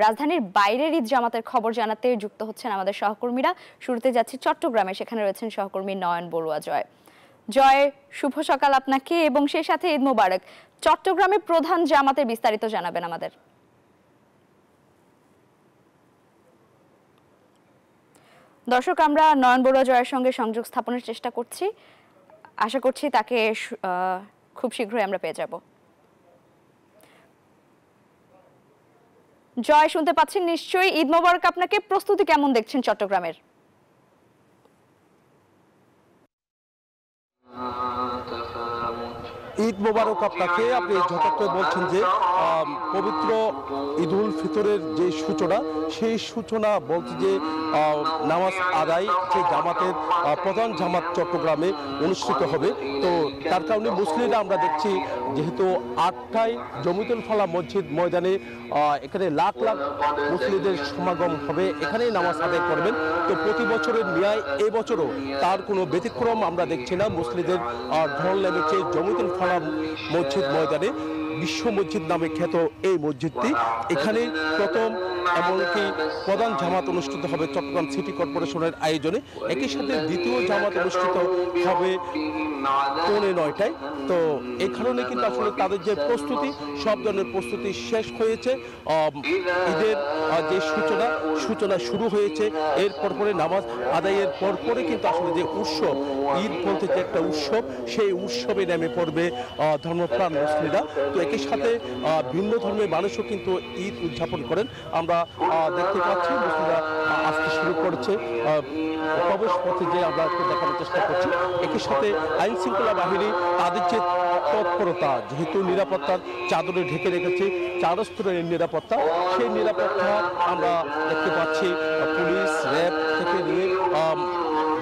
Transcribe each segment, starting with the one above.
রাজধানীর বাইরের ঈদ জামাতের খবর জানাতে যুক্ত হচ্ছেন আমাদের সহকর্মীরা। শুরুতে যাচ্ছি চট্টগ্রামে, সেখানে রয়েছেন সহকর্মী নয়ন বড়ুয়া। জয়, শুভ সকাল আপনাকে এবং সেই সাথে ঈদ মোবারক। চট্টগ্রামে প্রধান জামাতের বিস্তারিত জানাবেন আমাদের। দর্শক, আমরা নয়ন বড়ুয়া জয়ের সঙ্গে সংযোগ স্থাপনের চেষ্টা করছি, আশা করছি তাকে খুব শীঘ্রই আমরা পেয়ে যাব। জয়, শুনতে পাচ্ছেন নিশ্চয়ই? ঈদ মোবারক আপনাকে। প্রস্তুতি কেমন দেখছেন চট্টগ্রামের? ঈদ মোবারক আপনাকে। আপনি যথার্থ বলছেন যে পবিত্র ঈদ উল ফিতরের যে সূচনা, সেই সূচনা বলতে যে নামাজ আদায় যে জামাতের প্রধান জামাত চট্টগ্রামে অনুষ্ঠিত হবে। তো তার কারণে মুসলিমরা আমরা দেখছি যেহেতু 8টায় জমিতুল ফালা মসজিদ ময়দানে এখানে লাখ লাখ মুসলিমদের সমাগম হবে, এখানেই নামাজ আদায় করবেন। তো প্রতি বছরের ন্যায় এবছরও তার কোনো ব্যতিক্রম আমরা দেখছি না। মুসলিমদের ঢল নেমেছে জমিতুল ফালা মসজিদ ময়দানে। বিশ্ব মসজিদ নামে খ্যাত এই মসজিদটি, এখানে প্রথম এমনকি প্রধান জামাত অনুষ্ঠিত হবে চট্টগ্রাম সিটি কর্পোরেশনের আয়োজনে। একই সাথে দ্বিতীয় জামাত অনুষ্ঠিত হবে 9:30টায়। তো এই কারণে কিন্তু আসলে তাদের যে প্রস্তুতি, সব ধরনের প্রস্তুতি শেষ হয়েছে। ঈদের যে সূচনা শুরু হয়েছে, এরপর পরে নামাজ আদায়ের পরে কিন্তু আসলে যে উৎসব, ঈদ বলতে যে একটা উৎসব, সেই উৎসবে নেমে পড়বে ধর্মপ্রাণ মুসলিমরা। তো একই সাথে ভিন্ন ধর্মের মানুষও কিন্তু ঈদ উদযাপন করেন। আমরা দেখতে পাচ্ছি মুসলিমরা আসতে শুরু করেছে প্রবেশ পথে, যে আমরা দেখানোর চেষ্টা করছি। একই সাথে আইন শৃঙ্খলা বাহিনী তাদের যে তৎপরতা, যেহেতু নিরাপত্তার চাদরে ঢেকে রেখেছে 4 স্তরের নিরাপত্তা, সেই নিরাপত্তা আমরা দেখতে পাচ্ছি পুলিশ, র্যাব থেকে নিয়ে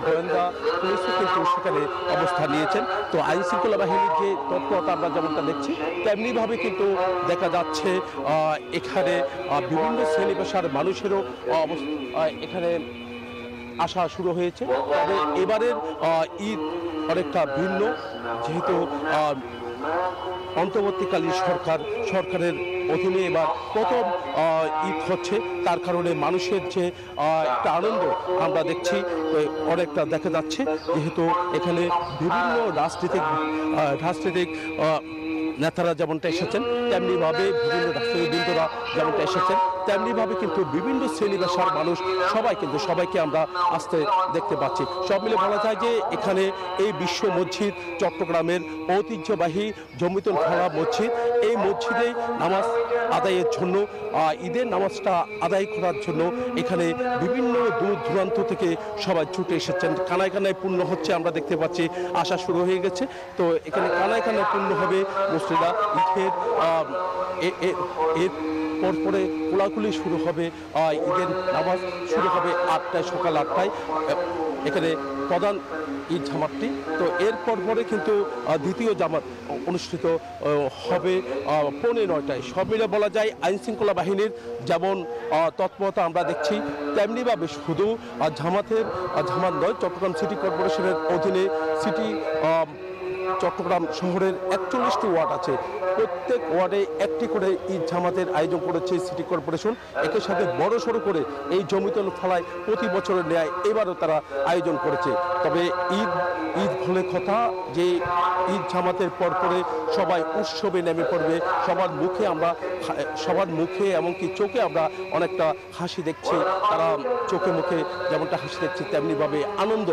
গোয়েন্দা পুলিশও কিন্তু সেখানে অবস্থান নিয়েছেন। তো আইন শৃঙ্খলা বাহিনীর যে তৎপরতা আমরা যেমনটা দেখছি, তেমনিভাবে কিন্তু দেখা যাচ্ছে এখানে বিভিন্ন শ্রেণী পেশার মানুষেরও এখানে আসা শুরু হয়েছে। তবে এবারের ঈদ অনেকটা ভিন্ন, যেহেতু অন্তর্বর্তীকালীন সরকারের অধীনে এবার প্রথম ঈদ হচ্ছে। তার কারণে মানুষের যে একটা আনন্দ আমরা দেখছি অনেকটা দেখা যাচ্ছে, যেহেতু এখানে বিভিন্ন রাজনৈতিক নেতারা যেমনটা এসেছেন, তেমনিভাবে বিভিন্ন রাষ্ট্রবৃন্দরা যেমনটা এসেছেন, তেমনিভাবে কিন্তু বিভিন্ন শ্রেণী পেশার মানুষ সবাইকে আমরা আসতে দেখতে পাচ্ছি। সব মিলে বলা যায় যে এখানে এই বিশ্ব মসজিদ, চট্টগ্রামের ঐতিহ্যবাহী জমিতুল ফালা মসজিদ, এই মসজিদে নামাজ আদায়ের জন্য, ঈদের নামাজটা আদায় করার জন্য এখানে বিভিন্ন দূর দূরান্ত থেকে সবাই ছুটে এসেছেন। কানায় কানায় পূর্ণ হচ্ছে, আমরা দেখতে পাচ্ছি আসা শুরু হয়ে গেছে। তো এখানে কানায় কানায় পূর্ণ হবে মুসলিমরা। ঈদের পরপরে কোলাকুলি শুরু হবে, ঈদের নামাজ শুরু হবে 8টায়, সকাল 8টায় এখানে প্রধান ঈদ জামাতটি। তো এরপর পরে কিন্তু দ্বিতীয় জামাত অনুষ্ঠিত হবে 9:15টায়। সব মিলে বলা যায় আইন শৃঙ্খলা বাহিনীর যেমন তৎপরতা আমরা দেখছি, তেমনিভাবে শুধু জামাত নয়, চট্টগ্রাম সিটি কর্পোরেশনের অধীনে চট্টগ্রাম শহরের 41টি ওয়ার্ড আছে, প্রত্যেক ওয়ার্ডে একটি করে ঈদ জামাতের আয়োজন করেছে সিটি কর্পোরেশন। একই সাথে বড় সড়ো করে এই জমিতুল ফালায় প্রতি বছরের ন্যায় এবারও তারা আয়োজন করেছে। তবে ঈদ বলে কথা যে ঈদ জামাতের পরে সবাই উৎসবে নেমে পড়বে। সবার মুখে এমনকি চোখে আমরা অনেকটা হাসি দেখছি, তারা চোখে মুখে যেমনটা হাসি দেখছি তেমনিভাবে আনন্দ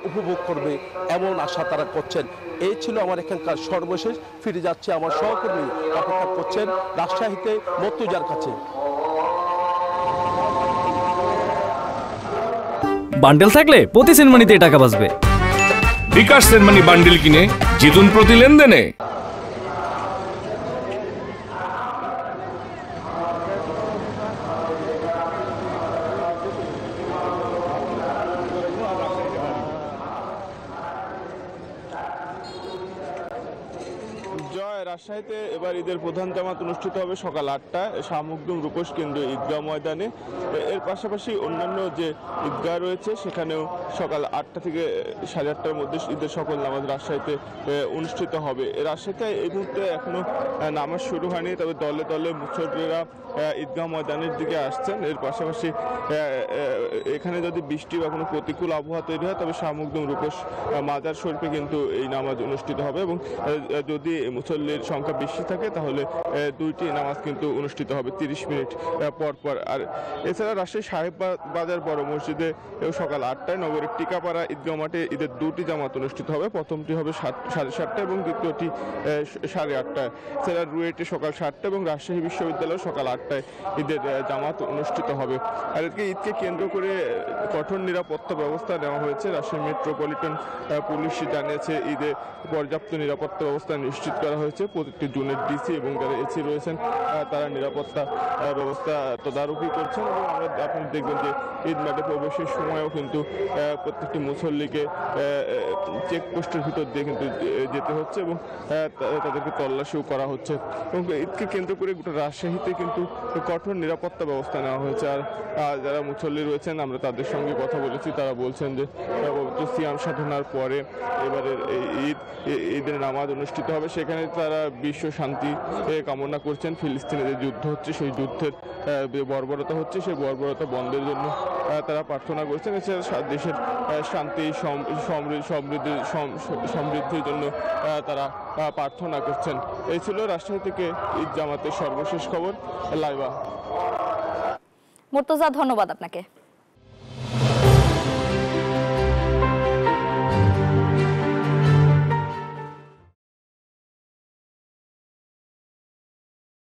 উপভোগ করবে, এমন আশা তারা করছেন। এই ছিল আমার এখানকার সর্বশেষ। ফিরে যাচ্ছে আমার সহকর্মী, অপেক্ষা করছেন রাজশাহীতে মর্তুজার কাছে। বান্ডেল থাকলে প্রতি সেনমানিতে টাকা বাঁচবে। বিকাশ সেনমানি বান্ডেল কিনে জিতুন প্রতি লেনদেনে। রাজশাহীতে এবার ঈদের প্রধান জামাত অনুষ্ঠিত হবে সকাল 8টায় শাহ মখদুম রূপস কেন্দ্র ঈদগাহ ময়দানে। এর পাশাপাশি অন্যান্য যে ঈদগাহ রয়েছে সেখানেও সকাল 8টা থেকে 8:30টার মধ্যে ঈদের সকল নামাজ রাজশাহীতে অনুষ্ঠিত হবে। রাজশাহীতে এই মুহূর্তে এখনো নামাজ শুরু হয়নি, তবে দলে দলে মুসল্লিরা ঈদগাহ ময়দানের দিকে আসছেন। এর পাশাপাশি এখানে যদি বৃষ্টি বা কোনো প্রতিকূল আবহাওয়া তৈরি হয় তবে শাহ মখদুম রূপস মাজার শরীফে কিন্তু এই নামাজ অনুষ্ঠিত হবে এবং যদি মুসল্লির সংখ্যা বেশি থাকে তাহলে দুইটি নামাজ কিন্তু অনুষ্ঠিত হবে 30 মিনিট পর পর। আর এছাড়া রাজশাহী সাহেব বাজার বড় মসজিদে সকাল 8টায়, নগরের টিকাপাড়া ঈদগাহ মাঠে ঈদের দুটি জামাত অনুষ্ঠিত হবে। প্রথমটি হবে 7:30টায় এবং দ্বিতীয়টি 8:30টায়। এছাড়া রুয়েটে সকাল 7টা এবং রাজশাহী বিশ্ববিদ্যালয় সকাল 8টায় ঈদের জামাত অনুষ্ঠিত হবে। আর ঈদকে কেন্দ্র করে কঠোর নিরাপত্তা ব্যবস্থা নেওয়া হয়েছে। রাজশাহী মেট্রোপলিটন পুলিশ জানিয়েছে ঈদে পর্যাপ্ত নিরাপত্তা ব্যবস্থা নিশ্চিত করা হয়েছে। প্রতিটি জোনের ডিসি এবং যারা এসি রয়েছেন তারা নিরাপত্তা ব্যবস্থা তদারকি করছেন এবং আপনারা দেখবেন যে ঈদ মাঠে প্রবেশের সময়ও কিন্তু প্রত্যেকটি মুসল্লিকে চেকপোস্টের ভিতর দিয়ে কিন্তু যেতে হচ্ছে এবং তাদেরকে তল্লাশিও করা হচ্ছে এবং ঈদকে কেন্দ্র করে গোটা রাজশাহীতে কিন্তু কঠোর নিরাপত্তা ব্যবস্থা নেওয়া হয়েছে। আর যারা মুসল্লি রয়েছেন আমরা তাদের সঙ্গে কথা বলেছি, তারা বলছেন যে পবিত্র সিয়াম সাধনার পরে এবারের এই ঈদের নামাজ অনুষ্ঠিত হবে। সেখানে তারা বিশ্ব শান্তি কামনা করছেন। ফিলিস্তিনে যে যুদ্ধ হচ্ছে সেই যুদ্ধের বর্বরতা হচ্ছে সেই বর্বরতা বন্ধের জন্য তারা প্রার্থনা করছেন। এছাড়া দেশের শান্তি সমৃদ্ধির জন্য তারা প্রার্থনা করছেন। এই ছিল রাজশাহী থেকে ঈদ জামাতের সর্বশেষ খবর। লাইবা মুর্তজা, ধন্যবাদ আপনাকে।